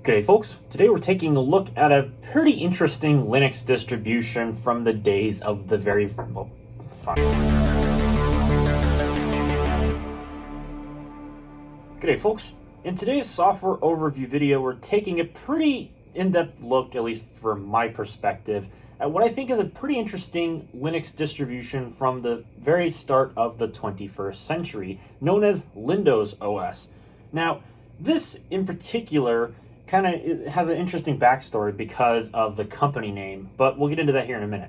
G'day folks, today we're taking a look at a pretty interesting Linux distribution from the days of the very, well, fun. G'day folks, in today's software overview video we're taking a pretty in-depth look, at least from my perspective, at what I think is a pretty interesting Linux distribution from the very start of the 21st century, known as LindowsOS. Now, this in particular kind of has an interesting backstory because of the company name, but we'll get into that here in a minute.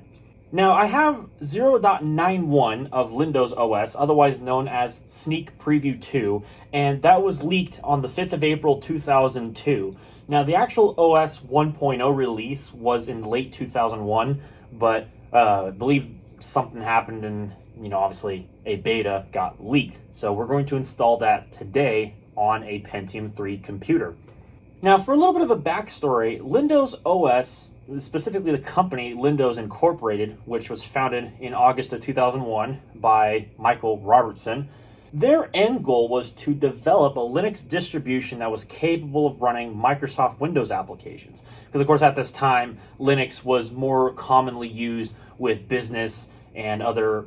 Now, I have 0.91 of LindowsOS, otherwise known as Sneak Preview 2, and that was leaked on the 5th of April 2002. Now, the actual OS 1.0 release was in late 2001, but I believe something happened and, obviously a beta got leaked. So we're going to install that today on a Pentium 3 computer. Now, for a little bit of a backstory, LindowsOS, specifically the company Lindows Incorporated, which was founded in August of 2001 by Michael Robertson, their end goal was to develop a Linux distribution that was capable of running Microsoft Windows applications. Because, of course, at this time, Linux was more commonly used with business and other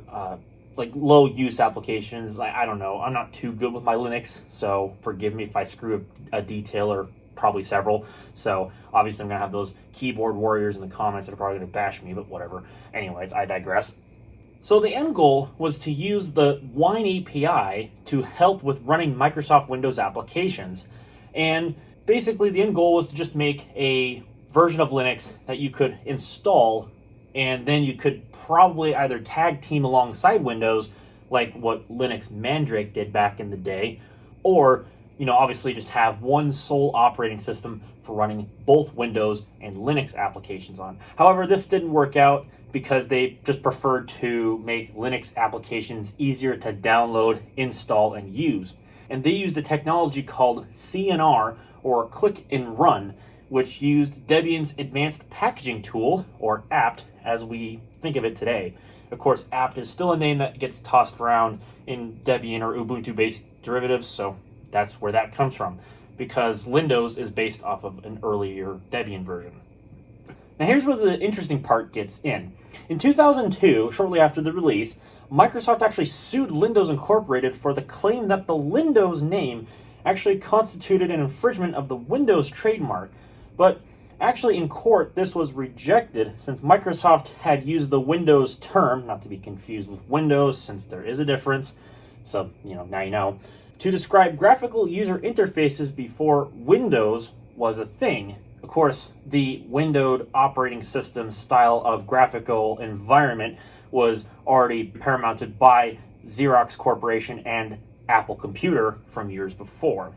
low-use applications. I don't know. I'm not too good with my Linux, so forgive me if I screw a detail or probably several. So obviously I'm going to have those keyboard warriors in the comments that are probably going to bash me, but whatever. Anyways, I digress. So the end goal was to use the Wine API to help with running Microsoft Windows applications. And basically the end goal was to just make a version of Linux that you could install, and then you could probably either tag team alongside Windows, like what Linux Mandrake did back in the day, or obviously just have one sole operating system for running both Windows and Linux applications on. However, this didn't work out because they just preferred to make Linux applications easier to download, install, and use. And they used a technology called CNR, or Click and Run, which used Debian's advanced packaging tool, or apt, as we think of it today. Of course, apt is still a name that gets tossed around in Debian or Ubuntu-based derivatives, so that's where that comes from, because Lindows is based off of an earlier Debian version. Now here's where the interesting part gets in. In 2002, shortly after the release, Microsoft actually sued Lindows Incorporated for the claim that the Lindows name actually constituted an infringement of the Windows trademark. But actually in court, this was rejected since Microsoft had used the Windows term, not to be confused with Windows since there is a difference, so now you know, to describe graphical user interfaces before Windows was a thing. Of course, the windowed operating system style of graphical environment was already paramounted by Xerox Corporation and Apple Computer from years before.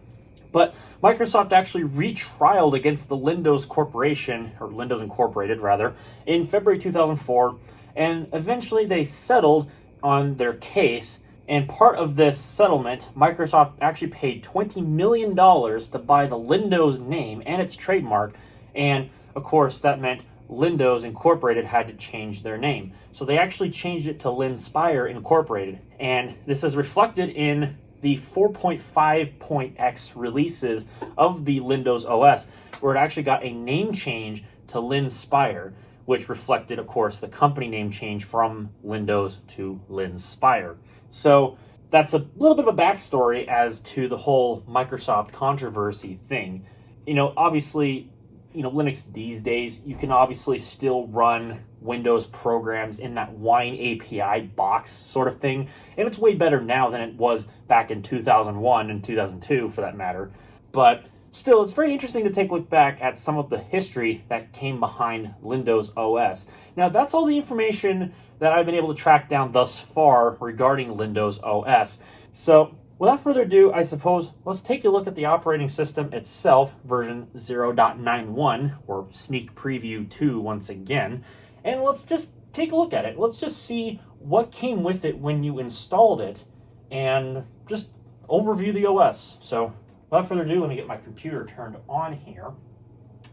But Microsoft actually retrialed against the Lindows Corporation, or Lindows Incorporated rather, in February 2004, and eventually they settled on their case. And part of this settlement, Microsoft actually paid $20 million to buy the Lindows name and its trademark. And of course, that meant Lindows Incorporated had to change their name. So they actually changed it to Linspire Incorporated. And this is reflected in the 4.5.x releases of the LindowsOS, where it actually got a name change to Linspire, which reflected, of course, the company name change from Lindows to Linspire. So that's a little bit of a backstory as to the whole Microsoft controversy thing. Obviously, Linux these days, you can obviously still run Windows programs in that Wine API box sort of thing. And it's way better now than it was back in 2001 and 2002 for that matter. But still, it's very interesting to take a look back at some of the history that came behind LindowsOS. Now, that's all the information that I've been able to track down thus far regarding LindowsOS. So, without further ado, I suppose let's take a look at the operating system itself, version 0.91, or Sneak Preview 2 once again, and let's just take a look at it. Let's just see what came with it when you installed it, and just overview the OS. So, without further ado, let me get my computer turned on here,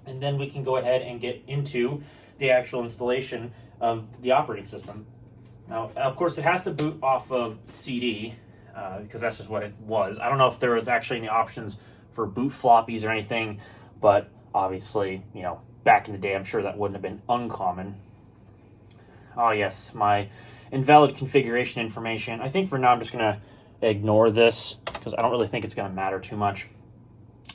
and then we can go ahead and get into the actual installation of the operating system. Now, of course, it has to boot off of CD, because that's just what it was. I don't know if there was actually any options for boot floppies or anything, but Obviously, back in the day, I'm sure that wouldn't have been uncommon. Oh yes, my invalid configuration information. I think for now I'm just going to ignore this because I don't really think it's going to matter too much.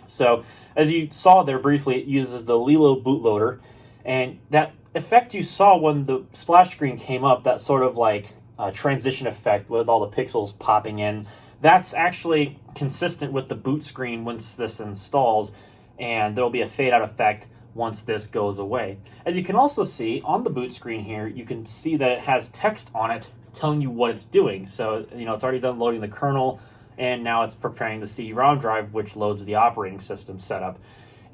So as you saw there briefly, it uses the Lilo bootloader, and that effect you saw when the splash screen came up, that sort of like transition effect with all the pixels popping in, that's actually consistent with the boot screen once this installs, and there'll be a fade out effect once this goes away. As you can also see on the boot screen here, you can see that it has text on it telling you what it's doing. So, it's already done loading the kernel, and now it's preparing the CD-ROM drive, which loads the operating system setup.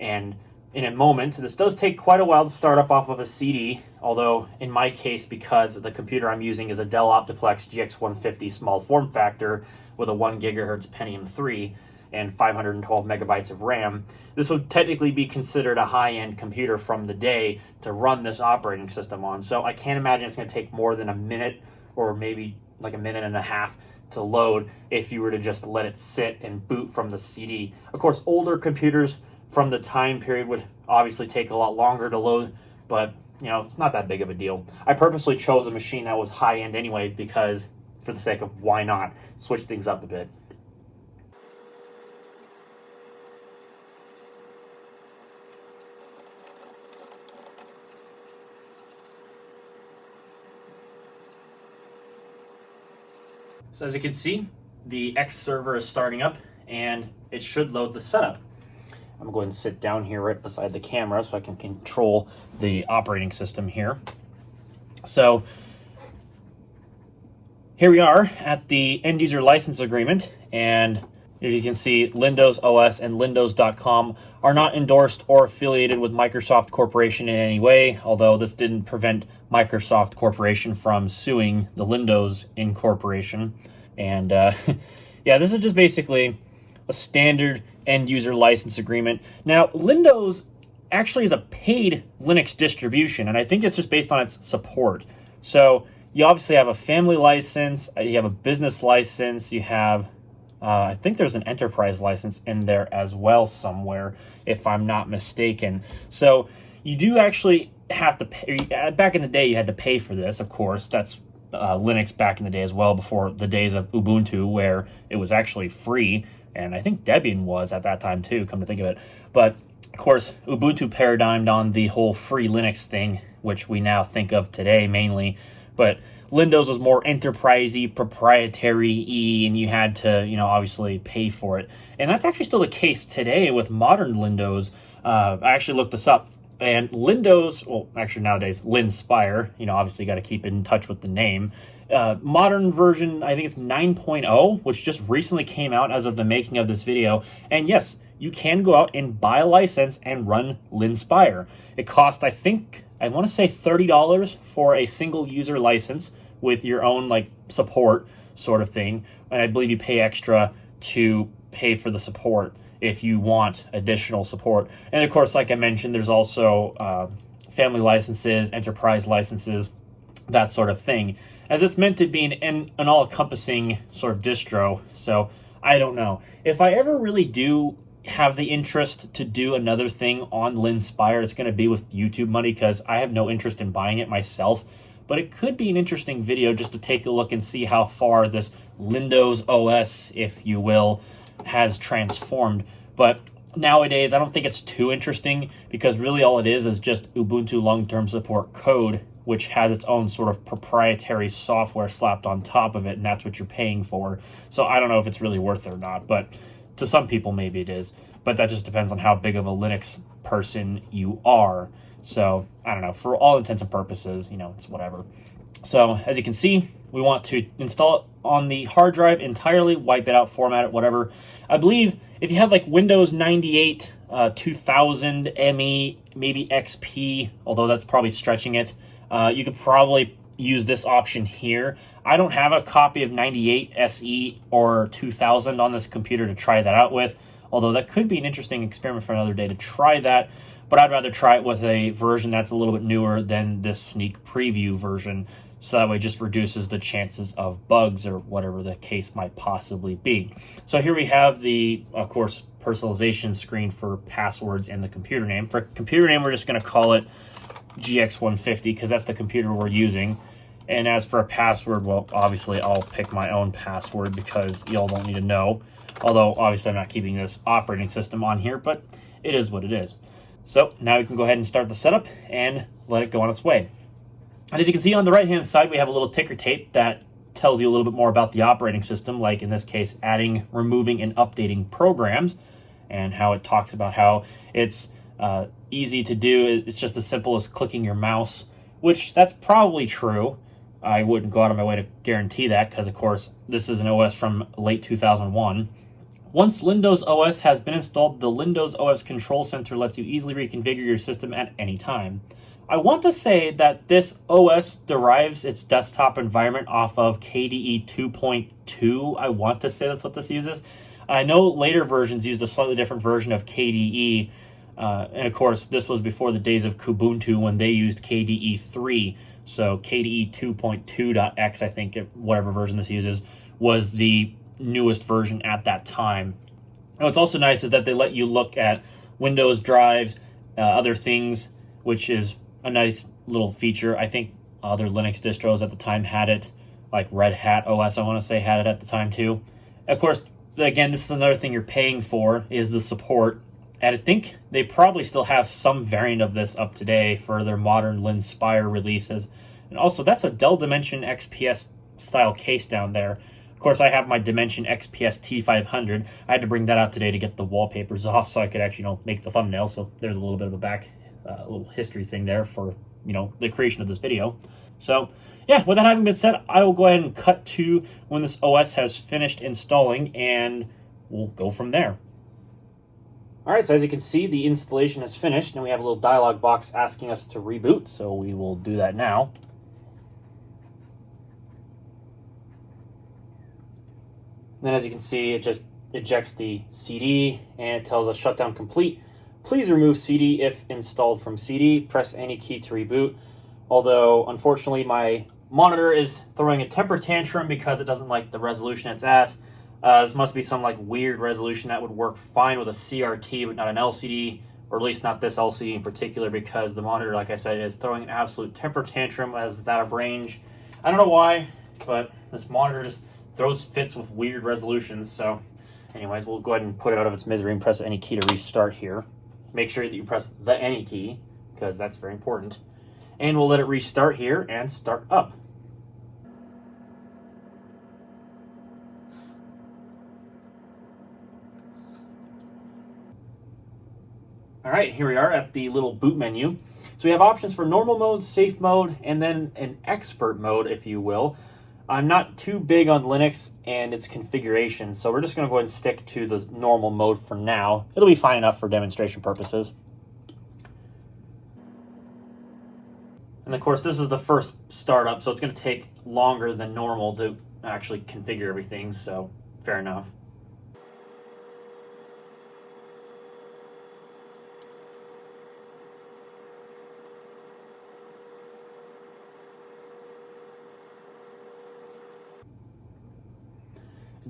And in a moment, this does take quite a while to start up off of a CD, although in my case, because the computer I'm using is a Dell Optiplex GX150 small form factor with a 1 gigahertz Pentium 3 and 512 megabytes of RAM, this would technically be considered a high-end computer from the day to run this operating system on. So I can't imagine it's going to take more than a minute or maybe like a minute and a half to load if you were to just let it sit and boot from the CD. Of course, older computers from the time period would obviously take a lot longer to load, but it's not that big of a deal. I purposely chose a machine that was high-end anyway because, for the sake of why not, switch things up a bit. So as you can see, the X server is starting up and it should load the setup. I'm going to sit down here right beside the camera so I can control the operating system here. So here we are at the end user license agreement, and as you can see, LindowsOS and Lindows.com are not endorsed or affiliated with Microsoft Corporation in any way, although this didn't prevent Microsoft Corporation from suing the Windows Incorporation. And yeah, this is just basically a standard end-user license agreement. Now, Windows actually is a paid Linux distribution, and I think it's just based on its support. So you obviously have a family license, you have a business license, you have, I think there's an enterprise license in there as well somewhere, if I'm not mistaken. So you do actually have to pay. Back in the day, you had to pay for this, of course. That's Linux back in the day as well, before the days of Ubuntu, where it was actually free. And I think Debian was at that time too, come to think of it. But of course, Ubuntu paradigmed on the whole free Linux thing, which we now think of today mainly. But Windows was more enterprisey, proprietary-y, and you had to, obviously pay for it. And that's actually still the case today with modern Windows. I actually looked this up. And Windows, well, actually nowadays, Linspire, obviously got to keep in touch with the name. Modern version, I think it's 9.0, which just recently came out as of the making of this video. And yes, you can go out and buy a license and run Linspire. It costs, I want to say $30 for a single user license with your own support sort of thing. And I believe you pay extra to pay for the support if you want additional support. And of course, like I mentioned, there's also family licenses, enterprise licenses, that sort of thing, as it's meant to be an all-encompassing sort of distro. So I don't know. If I ever really do have the interest to do another thing on Linspire, it's going to be with YouTube money, because I have no interest in buying it myself. But it could be an interesting video just to take a look and see how far this LindowsOS, if you will, has transformed. But nowadays, I don't think it's too interesting, because really all it is just Ubuntu long-term support code, which has its own sort of proprietary software slapped on top of it, and that's what you're paying for. So I don't know if it's really worth it or not, but to some people maybe it is. But that just depends on how big of a Linux person you are. So I don't know, for all intents and purposes, it's whatever. So as you can see, we want to install it on the hard drive entirely, wipe it out, format it, whatever. I believe if you have Windows 98, 2000, ME, maybe XP, although that's probably stretching it, you could probably use this option here. I don't have a copy of 98 SE or 2000 on this computer to try that out with, although that could be an interesting experiment for another day to try that. But I'd rather try it with a version that's a little bit newer than this sneak preview version. So that way it just reduces the chances of bugs or whatever the case might possibly be. So here we have the, of course, personalization screen for passwords and the computer name. For computer name, we're just going to call it GX150 because that's the computer we're using. And as for a password, well, obviously I'll pick my own password because y'all don't need to know. Although, obviously, I'm not keeping this operating system on here, but it is what it is. So now we can go ahead and start the setup and let it go on its way. And as you can see on the right-hand side, we have a little ticker tape that tells you a little bit more about the operating system, like in this case, adding, removing, and updating programs, and how it talks about how it's easy to do. It's just as simple as clicking your mouse, which that's probably true. I wouldn't go out of my way to guarantee that because, of course, this is an OS from late 2001. Once LindowsOS has been installed, the LindowsOS Control Center lets you easily reconfigure your system at any time. I want to say that this OS derives its desktop environment off of KDE 2.2. I want to say that's what this uses. I know later versions used a slightly different version of KDE, and of course this was before the days of Kubuntu when they used KDE 3. So KDE 2.2.x, I think, whatever version this uses, was the newest version at that time. And what's also nice is that they let you look at Windows drives, other things, which is a nice little feature. I think other Linux distros at the time had it, like Red Hat OS, I want to say, had it at the time too. Of course, again, this is another thing you're paying for, is the support. And I think they probably still have some variant of this up today for their modern Linspire releases. And also, that's a Dell Dimension XPS style case down there. Of course, I have my Dimension XPS T500. I had to bring that out today to get the wallpapers off so I could actually, make the thumbnail. So there's a little bit of a little history thing there for, the creation of this video. So, yeah, with that having been said, I will go ahead and cut to when this OS has finished installing, and we'll go from there. All right, so as you can see, the installation is finished, and we have a little dialog box asking us to reboot, so we will do that now. And then as you can see, it just ejects the CD, and it tells us shutdown complete. Please remove CD if installed from CD. Press any key to reboot. Although, unfortunately, my monitor is throwing a temper tantrum because it doesn't like the resolution it's at. This must be some weird resolution that would work fine with a CRT, but not an LCD, or at least not this LCD in particular, because the monitor, like I said, is throwing an absolute temper tantrum as it's out of range. I don't know why, but this monitor just throws fits with weird resolutions. So, anyways, we'll go ahead and put it out of its misery and press any key to restart here. Make sure that you press the any key, because that's very important. And we'll let it restart here and start up. All right, here we are at the little boot menu. So we have options for normal mode, safe mode, and then an expert mode, if you will. I'm not too big on Linux and its configuration, so we're just going to go ahead and stick to the normal mode for now. It'll be fine enough for demonstration purposes. And of course, this is the first startup, so it's going to take longer than normal to actually configure everything, so fair enough.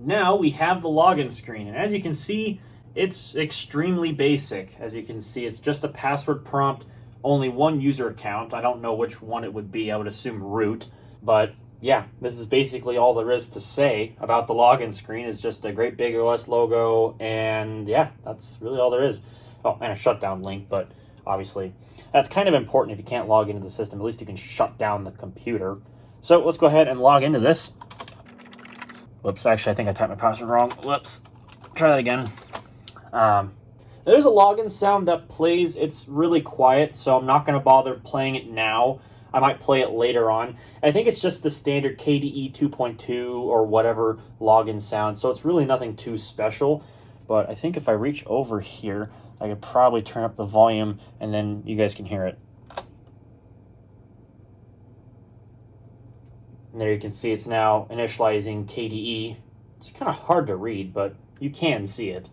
Now we have the login screen, and as you can see, it's extremely basic. As you can see, it's just a password prompt, only one user account. I don't know which one it would be. I would assume root, but yeah, this is basically all there is to say about the login screen. It's just a great big OS logo, and yeah, that's really all there is. Oh, and a shutdown link, but obviously that's kind of important. If you can't log into the system, at least you can shut down the computer. So let's go ahead and log into this. Whoops, actually, I think I typed my password wrong. Whoops. Try that again. There's a login sound that plays. It's really quiet, so I'm not going to bother playing it now. I might play it later on. I think it's just the standard KDE 2.2 or whatever login sound, so it's really nothing too special. But I think if I reach over here, I could probably turn up the volume, and then you guys can hear it. And there you can see it's now initializing KDE. It's kind of hard to read, but you can see it.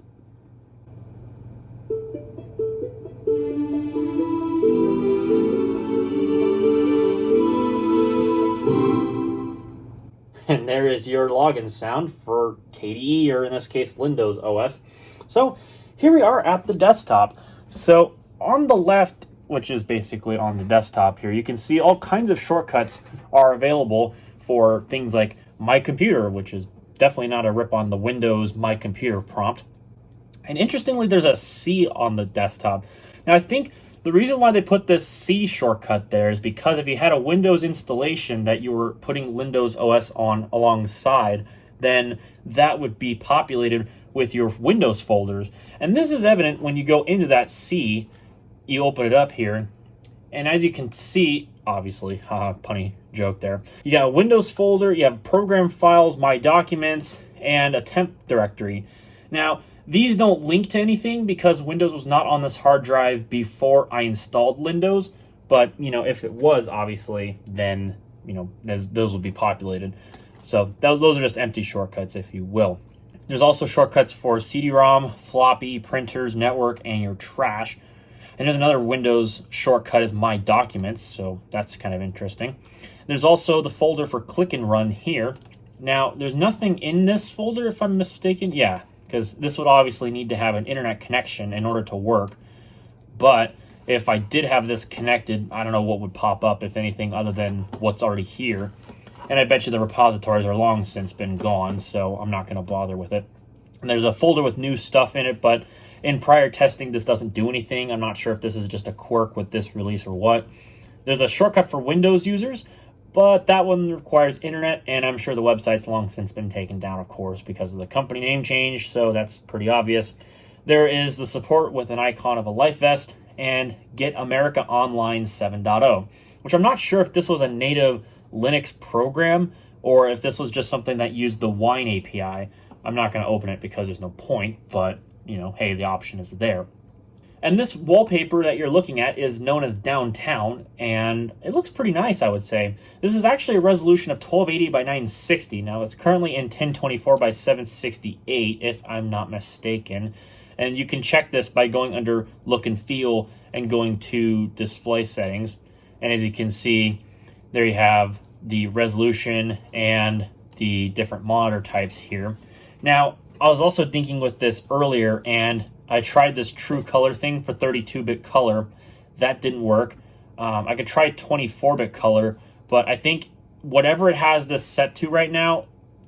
and there is your login sound for KDE, or in this case, LindowsOS. So here we are at the desktop. So on the left, which is basically on the desktop here, you can see all kinds of shortcuts are available for things like My Computer, which is definitely not a rip on the Windows My Computer prompt. And interestingly, there's a C on the desktop. Now, I think the reason why they put this C shortcut there is because if you had a Windows installation that you were putting LindowsOS on alongside, then that would be populated with your Windows folders. And this is evident when you go into that C, you open it up here, and as you can see, obviously, haha, punny joke there, you got a Windows folder, you have program files, My Documents, and a temp directory. Now, these don't link to anything because Windows was not on this hard drive before I installed Windows, but, if it was, obviously, then, those would be populated. So those are just empty shortcuts, if you will. There's also shortcuts for CD-ROM, floppy, printers, network, and your trash. And there's another Windows shortcut is My Documents, so that's kind of interesting. There's also the folder for Click and Run here. Now, there's nothing in this folder, if I'm mistaken. Yeah, because this would obviously need to have an internet connection in order to work. But if I did have this connected, I don't know what would pop up, if anything, other than what's already here. And I bet you the repositories are long since been gone, so I'm not going to bother with it. And there's a folder with new stuff in it, but in prior testing, this doesn't do anything. I'm not sure if this is just a quirk with this release or what. There's a shortcut for Windows users, but that one requires internet, and I'm sure the website's long since been taken down, of course, because of the company name change, so that's pretty obvious. There is the support with an icon of a life vest, and Get America Online 7.0, which I'm not sure if this was a native Linux program or if this was just something that used the Wine API. I'm not going to open it because there's no point, but hey, the option is there. And this wallpaper that you're looking at is known as Downtown, and it looks pretty nice, I would say. This is actually a resolution of 1280 by 960. Now, it's currently in 1024 by 768, if I'm not mistaken. And you can check this by going under Look and Feel and going to Display Settings. And as you can see, there you have the resolution and the different monitor types here. Now, I was also thinking with this earlier, and I tried this true color thing for 32-bit color. That didn't work. I could try 24-bit color, but I think whatever it has this set to right now,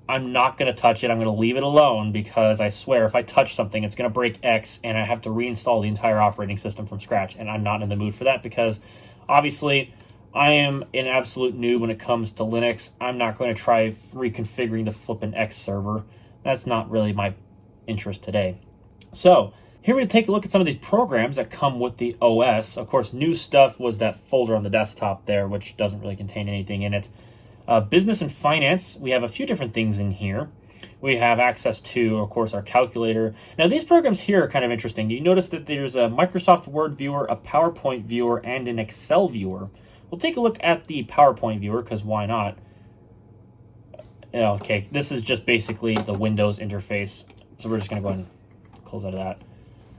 I'm not going to touch it. I'm going to leave it alone because I swear if I touch something, it's going to break X, and I have to reinstall the entire operating system from scratch, and I'm not in the mood for that because obviously I am an absolute noob when it comes to Linux. I'm not going to try reconfiguring the flippin' X server. That's not really my interest today. So here we take a look at some of these programs that come with the OS. Of course, new stuff was that folder on the desktop there, which doesn't really contain anything in it. Business and finance, we have a few different things in here. We have access to, of course, our calculator. Now, these programs here are kind of interesting. You notice that there's a Microsoft Word viewer, a PowerPoint viewer, and an Excel viewer. We'll take a look at the PowerPoint viewer, because why not? Okay, this is just basically the Windows interface. So we're just going to go ahead and close out of that.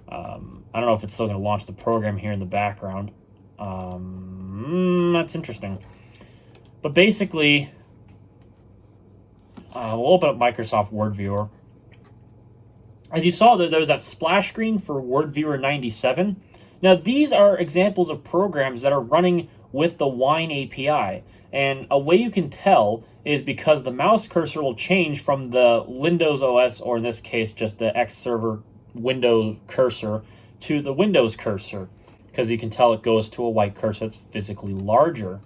I don't know if it's still going to launch the program here in the background. That's interesting. But basically, we'll open up Microsoft Word Viewer. As you saw, there was that splash screen for Word Viewer 97. Now, these are examples of programs that are running with the Wine API. And a way you can tell is because the mouse cursor will change from the LindowsOS, or in this case, just the X server window cursor, to the Windows cursor. Because you can tell it goes to a white cursor that's physically larger.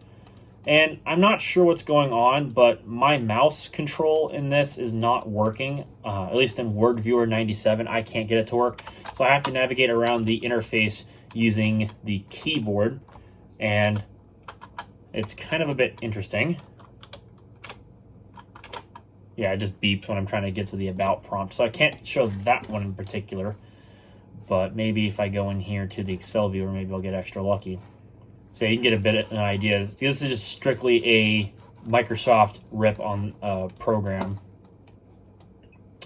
And I'm not sure what's going on, but my mouse control in this is not working. At least in Word Viewer 97, I can't get it to work. So I have to navigate around the interface using the keyboard. And it's kind of a bit interesting. Yeah, it just beeps when I'm trying to get to the About prompt. So I can't show that one in particular. But maybe if I go in here to the Excel viewer, maybe I'll get extra lucky. So you can get a bit of an idea. This is just strictly a Microsoft rip on program.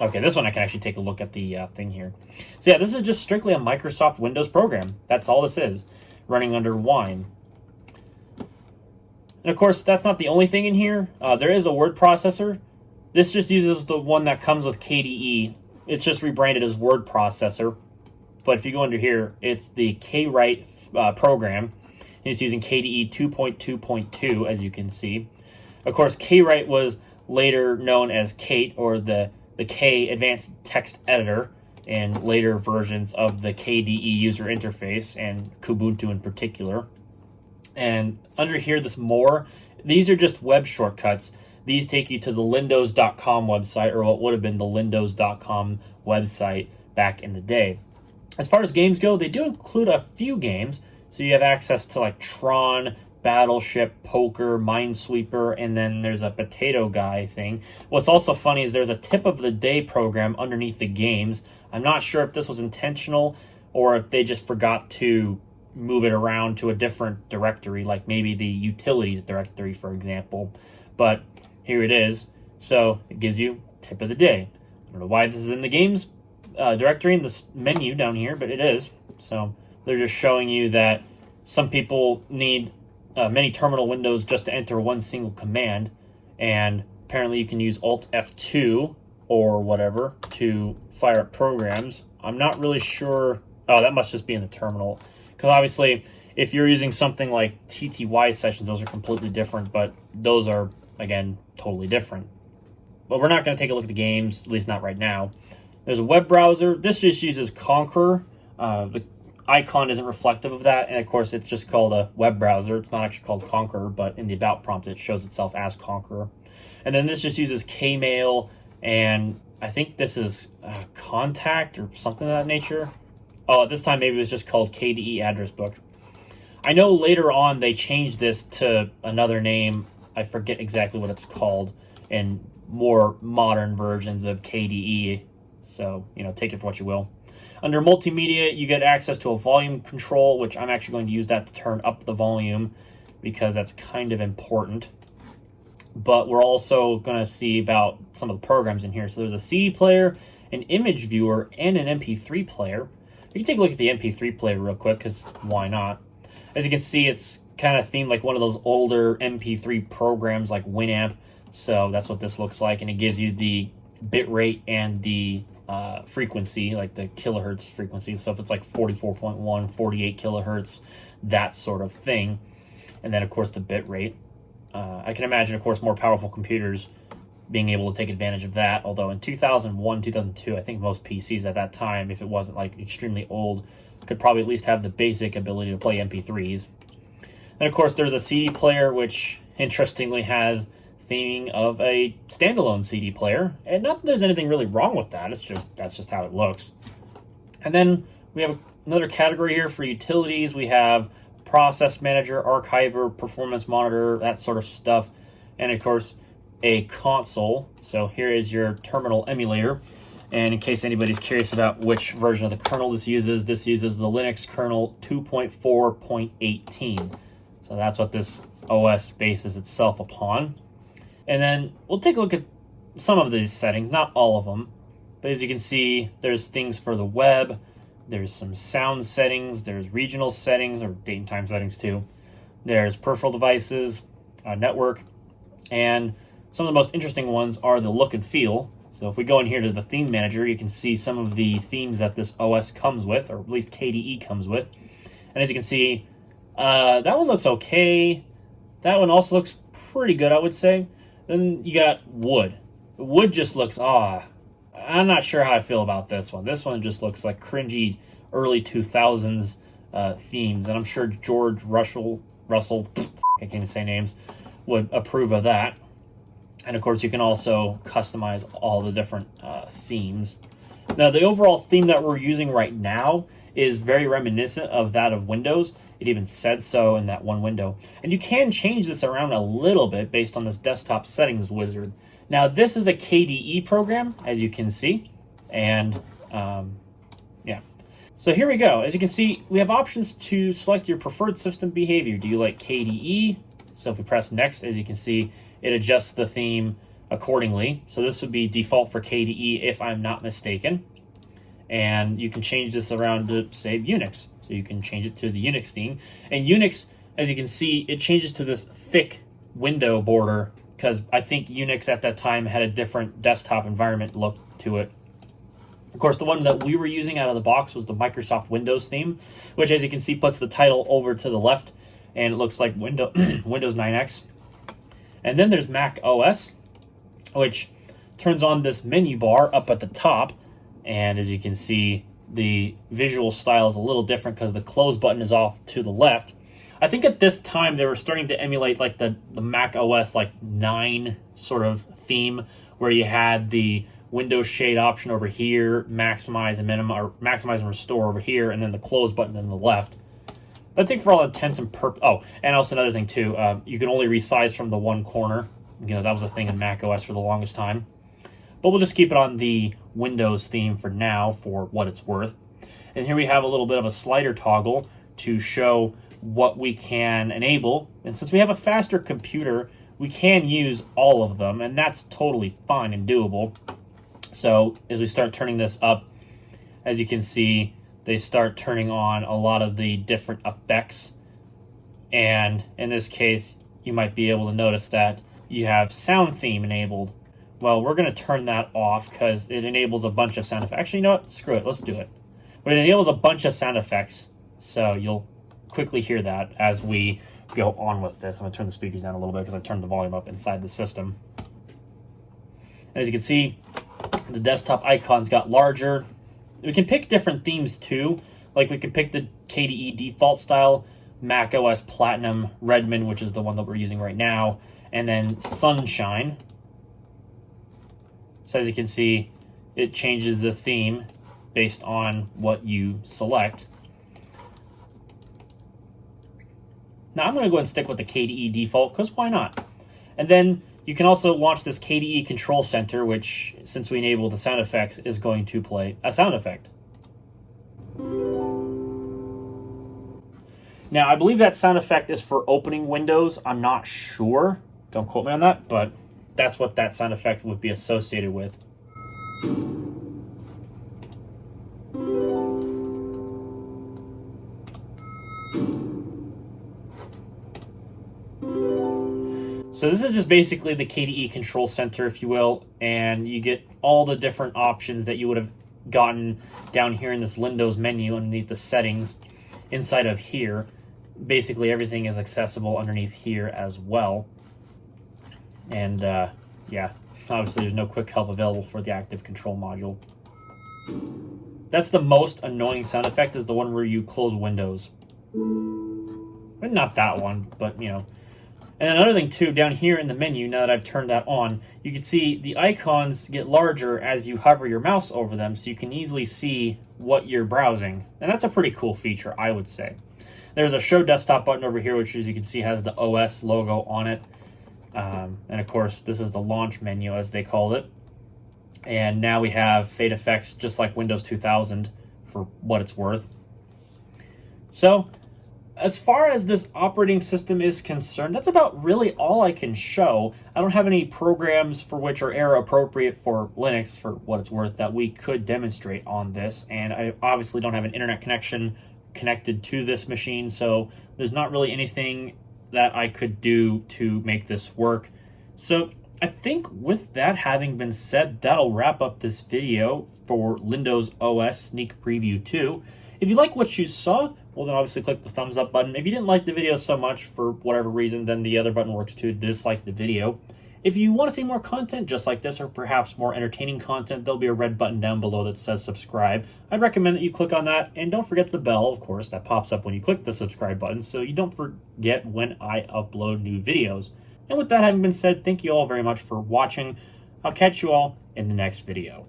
Okay, this one I can actually take a look at the thing here. So yeah, this is just strictly a Microsoft Windows program. That's all this is, running under Wine. And of course, that's not the only thing in here. There is a word processor. This just uses the one that comes with KDE. It's just rebranded as word processor. But if you go under here, it's the Kwrite program. And it's using KDE 2.2.2, as you can see. Of course, Kwrite was later known as Kate, or the K Advanced Text Editor, in later versions of the KDE user interface, and Kubuntu in particular. And under here, this more, these are just web shortcuts. These take you to the Lindows.com website, or what would have been the Lindows.com website back in the day. As far as games go, they do include a few games. So you have access to like Tron, Battleship, Poker, Minesweeper, and then there's a Potato Guy thing. What's also funny is there's a tip of the day program underneath the games. I'm not sure if this was intentional or if they just forgot to move it around to a different directory, like maybe the utilities directory, for example. But here it is. So it gives you tip of the day. I don't know why this is in the games directory in this menu down here, but it is. So they're just showing you that some people need many terminal windows just to enter one single command, and apparently you can use Alt F2 or whatever to fire up programs. I'm not really sure. Oh, that must just be in the terminal, because obviously if you're using something like TTY sessions, those are completely different, but those are, again, totally different. But we're not going to take a look at the games, at least not right now. There's a web browser. This just uses Conqueror. The icon isn't reflective of that, and of course it's just called a web browser. It's not actually called Conqueror, but in the about prompt it shows itself as Conqueror. And then this just uses Kmail, and I think this is Contact or something of that nature. Oh, at this time maybe it was just called KDE Address Book. I know later on they changed this to another name. I forget exactly what it's called in more modern versions of KDE. So, take it for what you will. Under multimedia, you get access to a volume control, which I'm actually going to use that to turn up the volume because that's kind of important. But we're also going to see about some of the programs in here. So there's a CD player, an image viewer, and an MP3 player. You can take a look at the MP3 player real quick, because why not? As you can see, it's kind of themed like one of those older MP3 programs like Winamp. So that's what this looks like, and it gives you the bitrate and the frequency, like the kilohertz frequency. So if it's like 44.1, 48 kilohertz, that sort of thing. And then, of course, the bitrate. I can imagine, of course, more powerful computers being able to take advantage of that. Although in 2001, 2002, I think most PCs at that time, if it wasn't like extremely old, could probably at least have the basic ability to play MP3s. And of course, there's a CD player, which interestingly has theming of a standalone CD player, and not that there's anything really wrong with that. It's just that's just how it looks. And then we have another category here for utilities. We have process manager, archiver, performance monitor, that sort of stuff, and of course a console. So here is your terminal emulator. And in case anybody's curious about which version of the kernel this uses the Linux kernel 2.4.18. So that's what this OS bases itself upon. And then we'll take a look at some of these settings, not all of them. But as you can see, there's things for the web, there's some sound settings, there's regional settings, or date and time settings too. There's peripheral devices, network, and some of the most interesting ones are the look and feel. So if we go in here to the theme manager, you can see some of the themes that this OS comes with, or at least KDE comes with. And as you can see, that one looks okay. That one also looks pretty good, I would say. Then you got wood. Wood just looks, I'm not sure how I feel about this one. This one just looks like cringy early 2000s themes, and I'm sure George Russell, I can't even say names, would approve of that. And of course, you can also customize all the different themes. Now, the overall theme that we're using right now is very reminiscent of that of Windows. It even said so in that one window. And you can change this around a little bit based on this desktop settings wizard. Now, this is a KDE program, as you can see. And, yeah. So here we go. As you can see, we have options to select your preferred system behavior. Do you like KDE? So if we press next, as you can see, it adjusts the theme accordingly. So this would be default for KDE if I'm not mistaken. And you can change this around to, say, Unix. So you can change it to the Unix theme. And Unix, as you can see, it changes to this thick window border because I think Unix at that time had a different desktop environment look to it. Of course, the one that we were using out of the box was the Microsoft Windows theme, which, as you can see, puts the title over to the left, and it looks like Windows 9X. And then there's Mac OS, which turns on this menu bar up at the top, and as you can see, the visual style is a little different because the close button is off to the left. I think at this time they were starting to emulate like the Mac OS like 9 sort of theme, where you had the Windows shade option over here, maximize and minimize, or maximize and restore over here, and then the close button on the left. But I think for all intents and purposes, oh, and also another thing too, you can only resize from the one corner. You know, that was a thing in Mac OS for the longest time. But we'll just keep it on the Windows theme for now, for what it's worth. And here we have a little bit of a slider toggle to show what we can enable. And since we have a faster computer, we can use all of them, and that's totally fine and doable. So as we start turning this up, as you can see, they start turning on a lot of the different effects. And in this case, you might be able to notice that you have sound theme enabled. Well, we're going to turn that off because it enables a bunch of sound effects. Actually, you know what? Screw it. Let's do it. But it enables a bunch of sound effects. So you'll quickly hear that as we go on with this. I'm going to turn the speakers down a little bit because I turned the volume up inside the system. As you can see, the desktop icons got larger. We can pick different themes too. Like we can pick the KDE default style, Mac OS Platinum Redmond, which is the one that we're using right now, and then Sunshine. So as you can see, it changes the theme based on what you select. Now I'm going to go ahead and stick with the KDE default, because why not? And then you can also launch this Kde Control Center, which, since we enable the sound effects, is going to play a sound effect. Now, I believe that sound effect is for opening Windows. I'm not sure. Don't quote me on that, but that's what that sound effect would be associated with. So this is just basically the KDE Control Center, if you will, and you get all the different options that you would have gotten down here in this Windows menu underneath the settings inside of here. Basically everything is accessible underneath here as well. And yeah, obviously there's no quick help available for the active control module. That's the most annoying sound effect, is the one where you close Windows. But not that one, but you know. And another thing too, down here in the menu, now that I've turned that on, you can see the icons get larger as you hover your mouse over them, so you can easily see what you're browsing. And that's a pretty cool feature, I would say. There's a Show Desktop button over here, which, as you can see, has the OS logo on it. And of course, this is the launch menu, as they called it. And now we have fade effects, just like Windows 2000, for what it's worth. So, as far as this operating system is concerned, that's about really all I can show. I don't have any programs for which are error appropriate for Linux, for what it's worth, that we could demonstrate on this. And I obviously don't have an internet connection connected to this machine, so there's not really anything that I could do to make this work. So I think with that having been said, that'll wrap up this video for LindowsOS Sneak Preview 2. If you like what you saw, well then obviously click the thumbs up button. If you didn't like the video so much for whatever reason, then the other button works too, dislike the video. If you want to see more content just like this, or perhaps more entertaining content, there'll be a red button down below that says subscribe. I'd recommend that you click on that, and don't forget the bell, of course, that pops up when you click the subscribe button, so you don't forget when I upload new videos. And with that having been said, thank you all very much for watching. I'll catch you all in the next video.